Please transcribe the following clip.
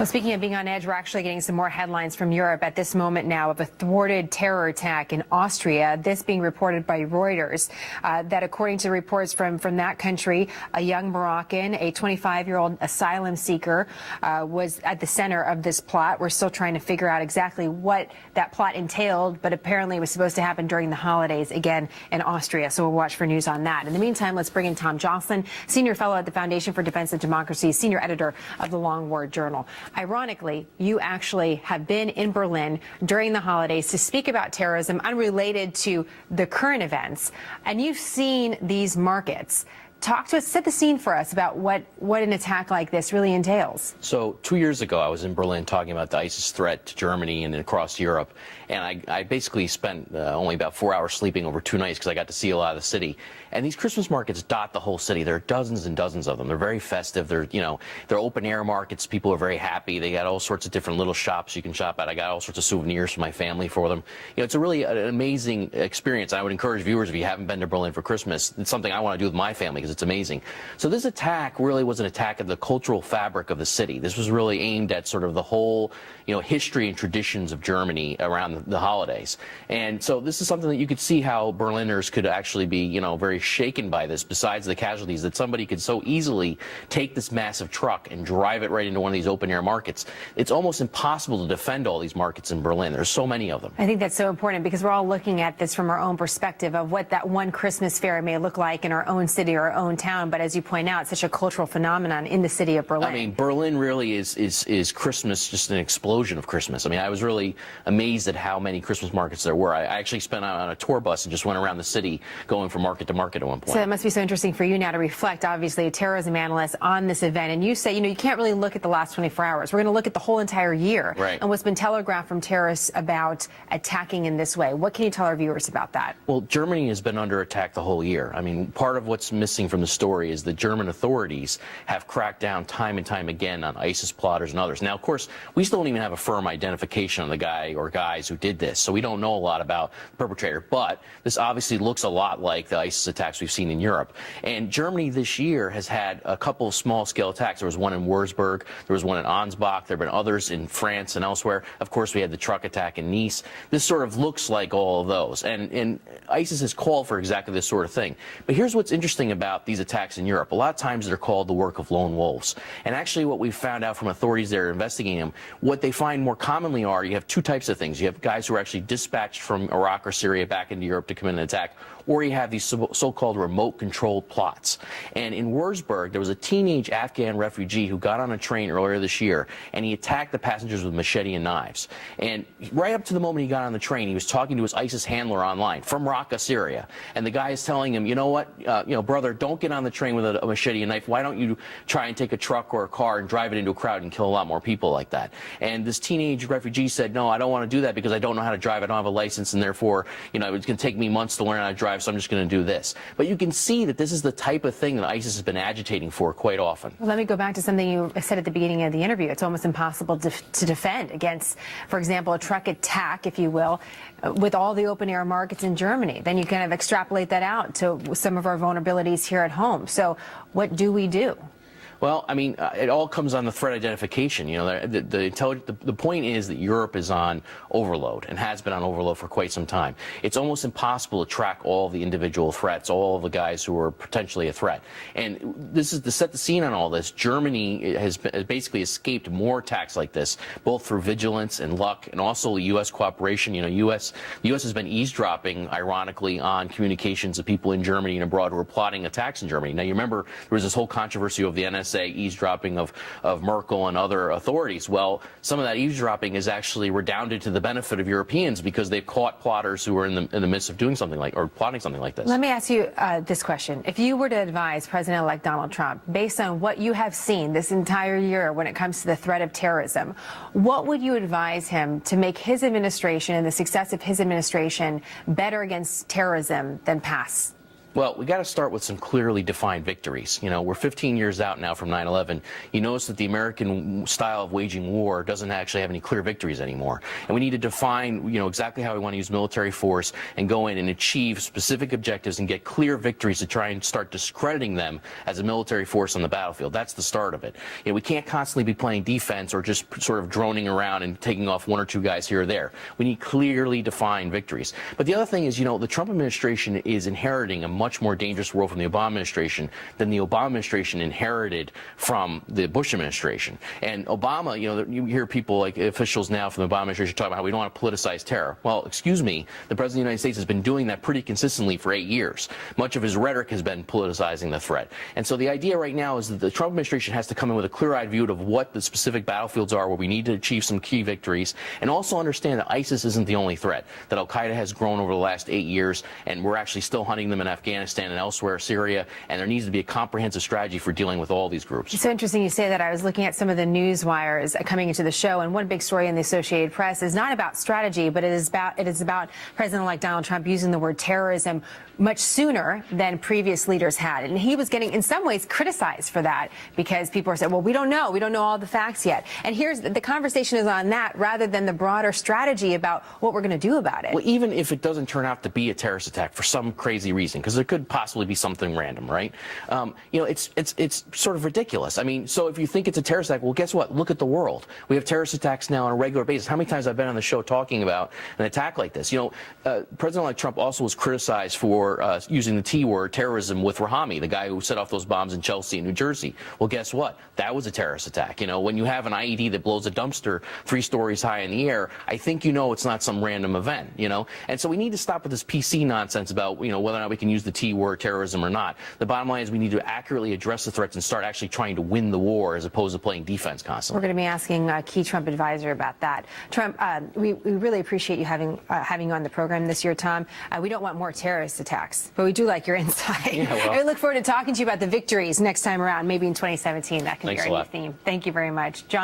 Well, speaking of being on edge, we're actually getting some more headlines from Europe at this moment now of a thwarted terror attack in Austria. This being reported by Reuters, that according to reports from that country, a young Moroccan, a 25-year-old asylum seeker, was at the center of this plot. We're still trying to figure out exactly what that plot entailed, but apparently it was supposed to happen during the holidays again in Austria. So we'll watch for news on that. In the meantime, let's bring in Tom Joscelyn, senior fellow at the Foundation for Defense of Democracy, senior editor of the Long War Journal. Ironically, you actually have been in Berlin during the holidays to speak about terrorism unrelated to the current events, and you've seen these markets. Talk to us, set the scene for us about what an attack like this really entails. So 2 years ago, I was in Berlin talking about the ISIS threat to Germany and across Europe. And I basically spent only about 4 hours sleeping over 2 nights because I got to see a lot of the city. And these Christmas markets dot the whole city. There are dozens and dozens of them. They're very festive. They're open air markets. People are very happy. They got all sorts of different little shops you can shop at. I got all sorts of souvenirs for my family for them. It's a really an amazing experience. I would encourage viewers, if you haven't been to Berlin for Christmas, it's something I want to do with my family because it's amazing. So this attack really was an attack of the cultural fabric of the city. This was really aimed at sort of the whole, history and traditions of Germany around the holidays. And so this is something that you could see how Berliners could actually be, very shaken by this, besides the casualties, that somebody could so easily take this massive truck and drive it right into one of these open air markets. It's almost impossible to defend all these markets in Berlin. There's so many of them. I think that's so important because we're all looking at this from our own perspective of what that one Christmas fair may look like in our own city or our own town. But as you point out, it's such a cultural phenomenon in the city of Berlin. I mean, Berlin really is Christmas, just an explosion of Christmas. I mean, I was really amazed at how many Christmas markets there were. I actually spent on a tour bus and just went around the city going from market to market at one point. So it must be so interesting for you now to reflect, obviously, a terrorism analyst on this event. And you say, you can't really look at the last 24 hours. We're going to look at the whole entire year. Right. And what's been telegraphed from terrorists about attacking in this way. What can you tell our viewers about that? Well, Germany has been under attack the whole year. I mean, part of what's missing from the story is the German authorities have cracked down time and time again on ISIS plotters and others. Now, of course, we still don't even have a firm identification on the guy or guys who did this, so we don't know a lot about the perpetrator. But this obviously looks a lot like the ISIS attacks we've seen in Europe. And Germany this year has had a couple of small-scale attacks. There was one in Wurzburg, there was one in Ansbach, there have been others in France and elsewhere. Of course, we had the truck attack in Nice. This sort of looks like all of those. And ISIS has called for exactly this sort of thing. But here's what's interesting about these attacks in Europe. A lot of times they're called the work of lone wolves. And actually what we've found out from authorities that are investigating them, what they find more commonly are, you have two types of things. You have guys who are actually dispatched from Iraq or Syria back into Europe to commit an attack, or you have these so-called remote-controlled plots. And in Wurzburg, there was a teenage Afghan refugee who got on a train earlier this year, and he attacked the passengers with machete and knives. And right up to the moment he got on the train, he was talking to his ISIS handler online from Raqqa, Syria. And the guy is telling him, you know what, brother, don't get on the train with a machete and knife. Why don't you try and take a truck or a car and drive it into a crowd and kill a lot more people like that? And this teenage refugee said, no, I don't want to do that because I don't know how to drive. I don't have a license, and therefore, it's going to take me months to learn how to drive, so I'm just going to do this. But you can see that this is the type of thing that ISIS has been agitating for quite often. Well, let me go back to something you said at the beginning of the interview. It's almost impossible to defend against, for example, a truck attack, if you will, with all the open-air markets in Germany. Then you kind of extrapolate that out to some of our vulnerabilities here at home. So what do we do? Well, I mean, it all comes on the threat identification. The point is that Europe is on overload and has been on overload for quite some time. It's almost impossible to track all the individual threats, all of the guys who are potentially a threat. And this is to set the scene on all this. Germany has basically escaped more attacks like this, both through vigilance and luck, and also U.S. cooperation. The U.S. has been eavesdropping, ironically, on communications of people in Germany and abroad who were plotting attacks in Germany. Now, you remember there was this whole controversy of the NSA eavesdropping of Merkel and other authorities. Well, some of that eavesdropping is actually redounded to the benefit of Europeans because they've caught plotters who were in the midst of doing something like, or plotting something like this. Let me ask you this question. If you were to advise President-elect Donald Trump, based on what you have seen this entire year when it comes to the threat of terrorism, what would you advise him to make his administration and the success of his administration better against terrorism than past? Well, we got to start with some clearly defined victories. You know, we're 15 years out now from 9/11. You notice that the American style of waging war doesn't actually have any clear victories anymore. And we need to define, you know, exactly how we want to use military force and go in and achieve specific objectives and get clear victories to try and start discrediting them as a military force on the battlefield. That's the start of it. You know, we can't constantly be playing defense or just sort of droning around and taking off one or two guys here or there. We need clearly defined victories. But the other thing is, you know, the Trump administration is inheriting a much more dangerous world from the Obama administration than the Obama administration inherited from the Bush administration. And Obama, you know, you hear people like officials now from the Obama administration talk about how we don't want to politicize terror. Well, excuse me, the President of the United States has been doing that pretty consistently for 8 years. Much of his rhetoric has been politicizing the threat. And so the idea right now is that the Trump administration has to come in with a clear-eyed view of what the specific battlefields are where we need to achieve some key victories, and also understand that ISIS isn't the only threat, that Al-Qaeda has grown over the last 8 years, and we're actually still hunting them in Afghanistan and elsewhere, Syria, and there needs to be a comprehensive strategy for dealing with all these groups. It's so interesting you say that. I was looking at some of the news wires coming into the show, and one big story in the Associated Press is not about strategy, but it is about President-elect Donald Trump using the word terrorism much sooner than previous leaders had. And he was getting, in some ways, criticized for that because people are saying, well, we don't know all the facts yet. And here's the conversation is on that rather than the broader strategy about what we're going to do about it. Well, even if it doesn't turn out to be a terrorist attack for some crazy reason, because there could possibly be something random, right? You know, it's sort of ridiculous. I mean, so if you think it's a terrorist attack, well, guess what? Look at the world. We have terrorist attacks now on a regular basis. How many times I've been on the show talking about an attack like this? You know, President-elect Trump also was criticized for using the T word, terrorism, with Rahami, the guy who set off those bombs in Chelsea, New Jersey. Well, guess what? That was a terrorist attack. You know, when you have an IED that blows a dumpster 3 stories high in the air, I think you know it's not some random event, you know? And so we need to stop with this PC nonsense about, you know, whether or not we can use the T word, terrorism, or not. The bottom line is we need to accurately address the threats and start actually trying to win the war as opposed to playing defense constantly. We're going to be asking a key Trump advisor about that. Trump, we really appreciate you having you on the program this year, Tom. We don't want more terrorist attacks, but we do like your insight. Yeah, well. I look forward to talking to you about the victories next time around, maybe in 2017. That can be Thanks our a new lot. theme. Thank you very much. John.